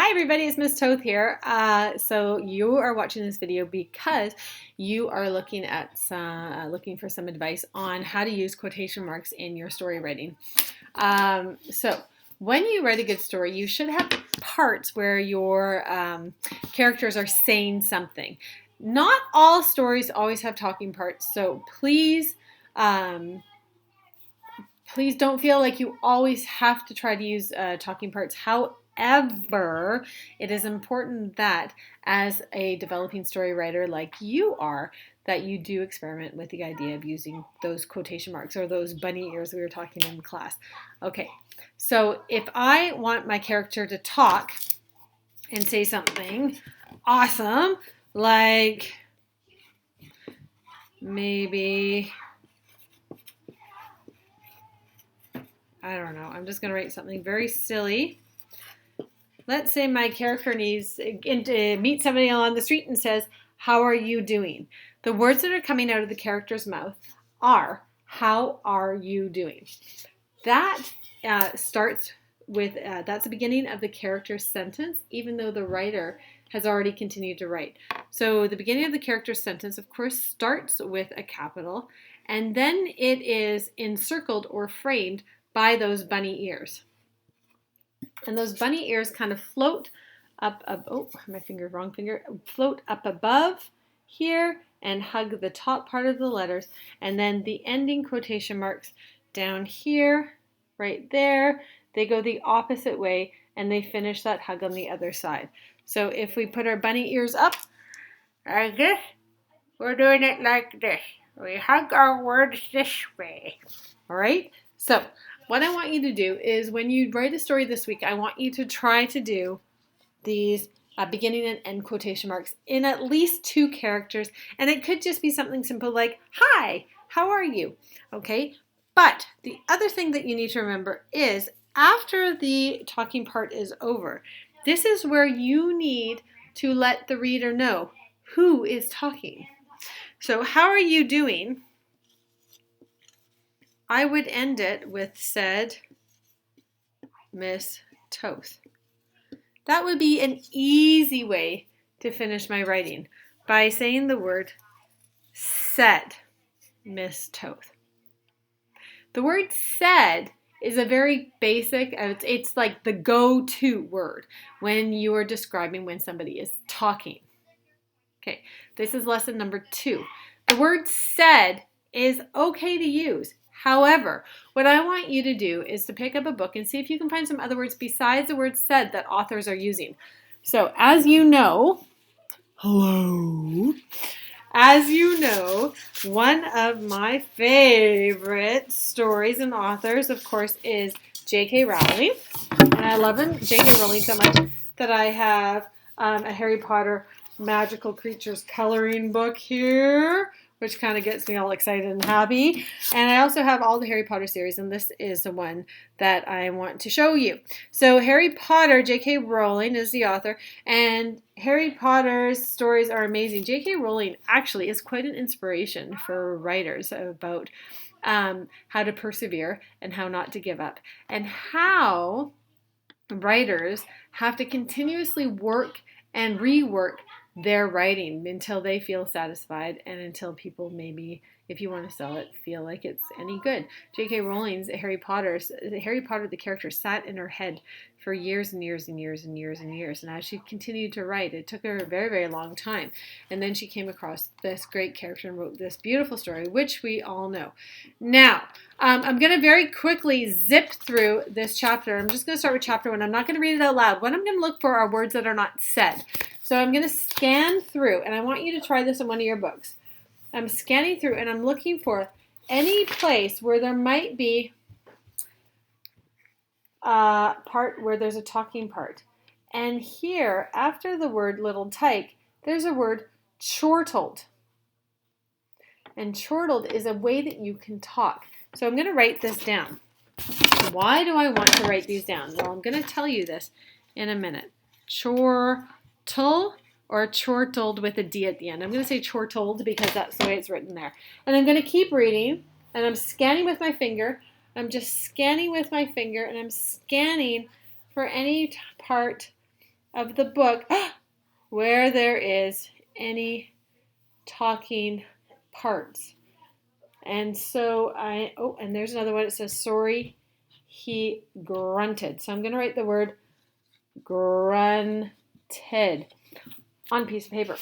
Hi everybody, it's Miss Toth here. So you are watching this video because you are looking at looking for some advice on how to use quotation marks in your story writing. So when you write a good story, you should have parts where your characters are saying something. Not all stories always have talking parts, so please don't feel like you always have to try to use talking parts. However, it is important that as a developing story writer like you are, that you do experiment with the idea of using those quotation marks or those bunny ears we were talking in class. Okay, so if I want my character to talk and say something awesome, like maybe, I don't know, I'm just going to write something very silly. Let's say my character needs to meet somebody on the street and says, "How are you doing?" The words that are coming out of the character's mouth are, "How are you doing?" That starts with, that's the beginning of the character's sentence, even though the writer has already continued to write. So the beginning of the character's sentence, of course, starts with a capital, and then it is encircled or framed by those bunny ears. And those bunny ears kind of float up, float up above here and hug the top part of the letters. And then the ending quotation marks down here, right there, they go the opposite way and they finish that hug on the other side. So if we put our bunny ears up, like this, we're doing it like this. We hug our words this way. All right? So what I want you to do is when you write a story this week, I want you to try to do these beginning and end quotation marks in at least 2 characters. And it could just be something simple like, "Hi, how are you?" Okay? But the other thing that you need to remember is after the talking part is over, this is where you need to let the reader know who is talking. So, "How are you doing?" I would end it with "said Miss Toth." That would be an easy way to finish my writing, by saying the word "said Miss Toth." The word "said" is a very basic, it's like the go-to word when you are describing when somebody is talking. Okay, this is lesson number 2. The word "said" is okay to use. However, what I want you to do is to pick up a book and see if you can find some other words besides the word "said" that authors are using. So, as you know, one of my favorite stories and authors, of course, is J.K. Rowling. And I love J.K. Rowling so much that I have a Harry Potter Magical Creatures coloring book here, which kind of gets me all excited and happy. And I also have all the Harry Potter series, and this is the one that I want to show you. So Harry Potter, J.K. Rowling is the author, and Harry Potter's stories are amazing. J.K. Rowling actually is quite an inspiration for writers about how to persevere and how not to give up, and how writers have to continuously work and rework their writing until they feel satisfied and until people, maybe if you want to sell it, feel like it's any good. J.K. Rowling's Harry Potter, the character sat in her head for years and years and years and years and years. And as she continued to write, it took her a very, very long time. And then she came across this great character and wrote this beautiful story, which we all know. Now, I'm going to very quickly zip through this chapter. I'm just going to start with chapter 1. I'm not going to read it out loud. What I'm going to look for are words that are not said. So I'm going to scan through, and I want you to try this in one of your books. I'm scanning through, and I'm looking for any place where there might be a part where there's a talking part. And here, after the word little tyke, there's a word chortled. And chortled is a way that you can talk. So I'm going to write this down. Why do I want to write these down? Well, I'm going to tell you this in a minute. Chortle or chortled with a D at the end. I'm going to say chortled because that's the way it's written there. And I'm going to keep reading, and I'm scanning with my finger. I'm just scanning with my finger, and I'm scanning for any part of the book where there is any talking parts. And so and there's another one. It says, sorry, he grunted. So I'm going to write the word grunted on a piece of paper.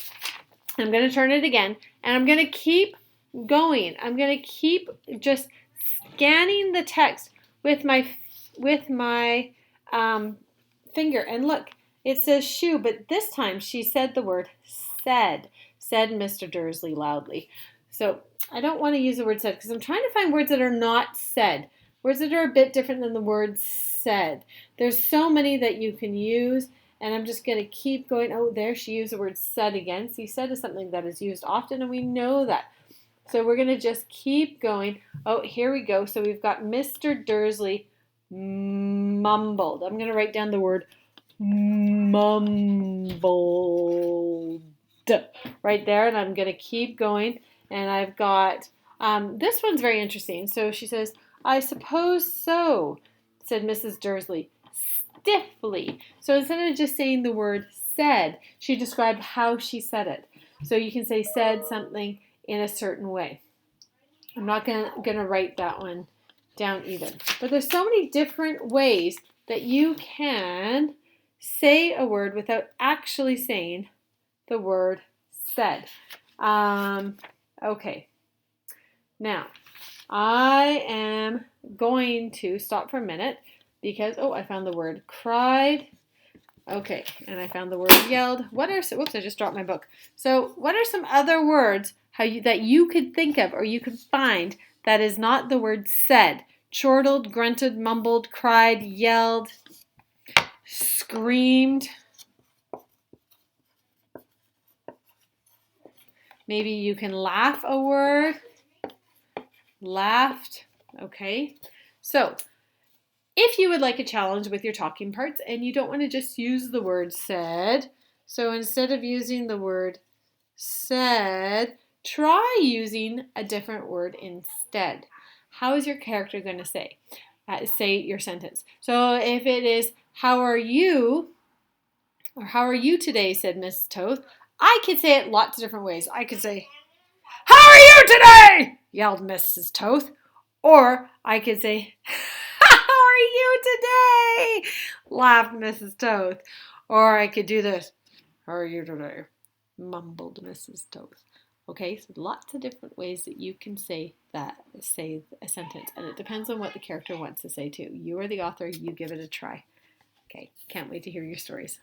I'm going to turn it again, and I'm going to keep going. I'm going to keep just scanning the text with my finger. And look, it says shoe, but this time she said the word said Mr. Dursley loudly. So I don't want to use the word said because I'm trying to find words that are not said, words that are a bit different than the word said. There's so many that you can use, and I'm just going to keep going. Oh, there she used the word said again. See, said is something that is used often, and we know that. So we're going to just keep going. Oh, here we go. So we've got Mr. Dursley mumbled. I'm going to write down the word mumbled right there, and I'm going to keep going. And I've got, this one's very interesting. So she says, I suppose so, said Mrs. Dursley, stiffly. So instead of just saying the word said, she described how she said it. So you can say said something in a certain way. I'm not gonna write that one down either. But there's so many different ways that you can say a word without actually saying the word said. Okay. Now, I am going to stop for a minute because, I found the word cried. Okay, and I found the word yelled. Whoops, I just dropped my book. So what are some other words that you could think of or you could find that is not the word said? Chortled, grunted, mumbled, cried, yelled, screamed. Maybe you can laugh a word. Laughed. Okay. So if you would like a challenge with your talking parts and you don't want to just use the word said, so instead of using the word said, try using a different word instead. How is your character going to say your sentence? So if it is, how are you? Or how are you today, said Miss Toth. I could say it lots of different ways. I could say, how are you today? Yelled Mrs. Toth. Or I could say, how are you today? Laughed Mrs. Toth. Or I could do this, how are you today? Mumbled Mrs. Toth. Okay, so lots of different ways that you can say a sentence, and it depends on what the character wants to say too. You are the author, you give it a try. Okay, can't wait to hear your stories.